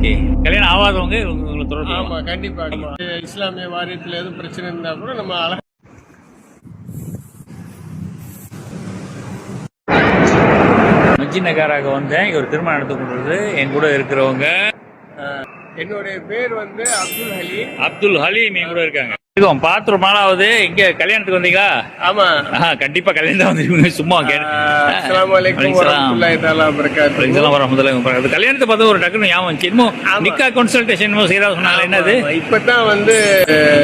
Okay. கல்யாணம் ஆகாதவங்க உங்களை தொடர்பு. ஆமா கண்டிப்பா. இஸ்லாமிய வாரியத்துல எதுவும் பிரச்சனை இருந்தா கூட நம்ம அழகா மஜ்ஜி நகராக வந்தேன். இவர் திருமணம் நடந்து கொண்டது. என் கூட இருக்கிறவங்க என்னுடைய பேர் வந்து அப்துல் ஹலீம். அப்துல் ஹலீம் என் கூட இருக்காங்க. பார்த்து ரொம்ப நாளாவது. இங்க கல்யாணத்துக்கு வந்தீங்களா? ஆமா கண்டிப்பா கல்யாணம் வந்துருக்கீங்க. சும்மா அஸ்ஸலாமு அலைக்கும் வரஹ்மத்துல்லாஹி தஆலா வபரகாத்துஹு. கல்யாணத்தை பார்த்து ஒரு டக்குனு ஞாபகம் வந்துச்சு. இன்னும் நிக்கா கன்சல்டேஷன் செய்யறதா சொன்னாங்க. என்னது? இப்பதான் வந்து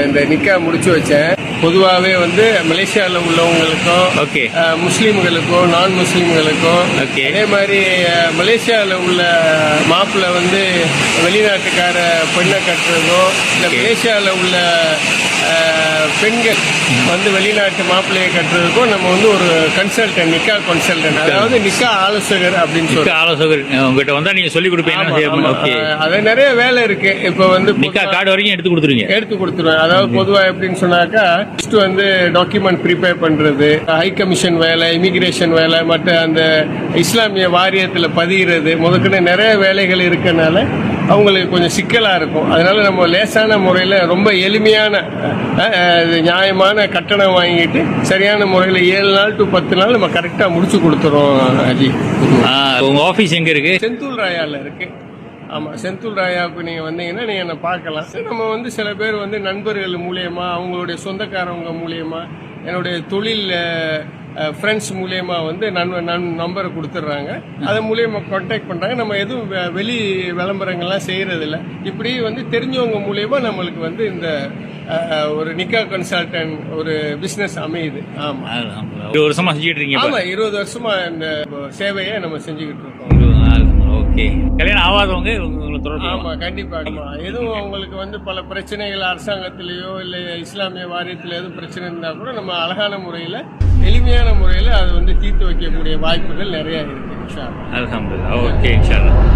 இந்த நிக்கா முடிச்சு வச்சேன். பொதுவாகவே வந்து மலேசியாவில் உள்ளவங்களுக்கும் ஓகே, முஸ்லீம்களுக்கும் நான் முஸ்லீம்களுக்கும் ஓகே, அதே மாதிரி மலேசியாவில் உள்ள மாப்பிள்ளை வந்து வெளிநாட்டுக்கார பெண்ணை கட்டுறதோ இல்லை மலேசியாவில் உள்ள பெண்கள் வந்து வெளிநாட்டு மாப்பிள்ளையை கட்டுறதுக்கும் நம்ம வந்து ஒரு கன்சல்டன்ட், நிக்கா கன்சல்டன்ட், அதாவது நிக்கா ஆலோசகர் அப்படின்னு சொல்லி ஆலோசகர் உங்ககிட்ட வந்தா நீங்க சொல்லி கொடுப்பீங்க. அது நிறைய வேலை இருக்கு. இப்போ வந்து நிக்கா கார்டு வரைக்கும் எடுத்து கொடுத்துருவேன். அதாவது பொதுவாக எப்படின்னு சொன்னாக்கா ஃபர்ஸ்ட் வந்து டாக்குமெண்ட் ப்ரிப்பேர் பண்றது, ஹை கமிஷன் வேலை, இமிகிரேஷன் வேலை, மற்ற அந்த இஸ்லாமிய வாரியத்தில் பதிகிறது முதற்கொண்டு நிறைய வேலைகள் இருக்கனால அவங்களுக்கு கொஞ்சம் சிக்கலாக இருக்கும். அதனால நம்ம லேசான முறையில் ரொம்ப எளிமையான நியாயமான கட்டணம் வாங்கிட்டு சரியான முறையில் 7 நாள் to 10 நாள் நம்ம கரெக்டாக முடிச்சு கொடுத்துறோம். அஜி, உங்க ஆஃபீஸ் எங்க இருக்கு? செந்தூல் ராயால இருக்கு. ஆமாம், செந்தூல் ராயாவுக்கு நீங்கள் வந்தீங்கன்னா நீங்கள் என்ன பார்க்கலாம். நம்ம வந்து சில பேர் வந்து நண்பர்கள் மூலியமா, அவங்களுடைய சொந்தக்காரவங்க மூலியமா, என்னுடைய தொழில் ஃப்ரெண்ட்ஸ் மூலியமா வந்து நம்பரை கொடுத்துட்றாங்க. அது மூலியமா கான்டாக்ட் பண்ணுறாங்க. நம்ம எதுவும் வெளி விளம்பரங்கள்லாம் செய்கிறதில்ல. இப்படி வந்து தெரிஞ்சவங்க மூலியமா நம்மளுக்கு வந்து இந்த ஒரு நிக்கா கன்சல்டன்ட் ஒரு பிஸ்னஸ் அமையுது. ஆமாம், 20 வருஷமா செஞ்சுட்டு இருக்கீங்க. ஆமாம், 20 வருஷமா இந்த சேவையை நம்ம செஞ்சுக்கிட்டு இருக்கோம். ஓகே. கல்யாணம் ஆகாதவங்க உங்களை தொடர்பு. ஆமா கண்டிப்பா. எதுவும் அவங்களுக்கு வந்து பல பிரச்சனைகள் அரசாங்கத்திலேயோ இல்லை இஸ்லாமிய வாரியத்தில் எதுவும் பிரச்சனை இருந்தால் கூட நம்ம அழகான முறையில் எளிமையான முறையில் அதை வந்து தீர்த்து வைக்கக்கூடிய வாய்ப்புகள் நிறைய இருக்கு. இன்ஷா அல்லாஹ். அல்ஹம்துலில்லாஹ். ஓகே, இன்ஷா அல்லாஹ்.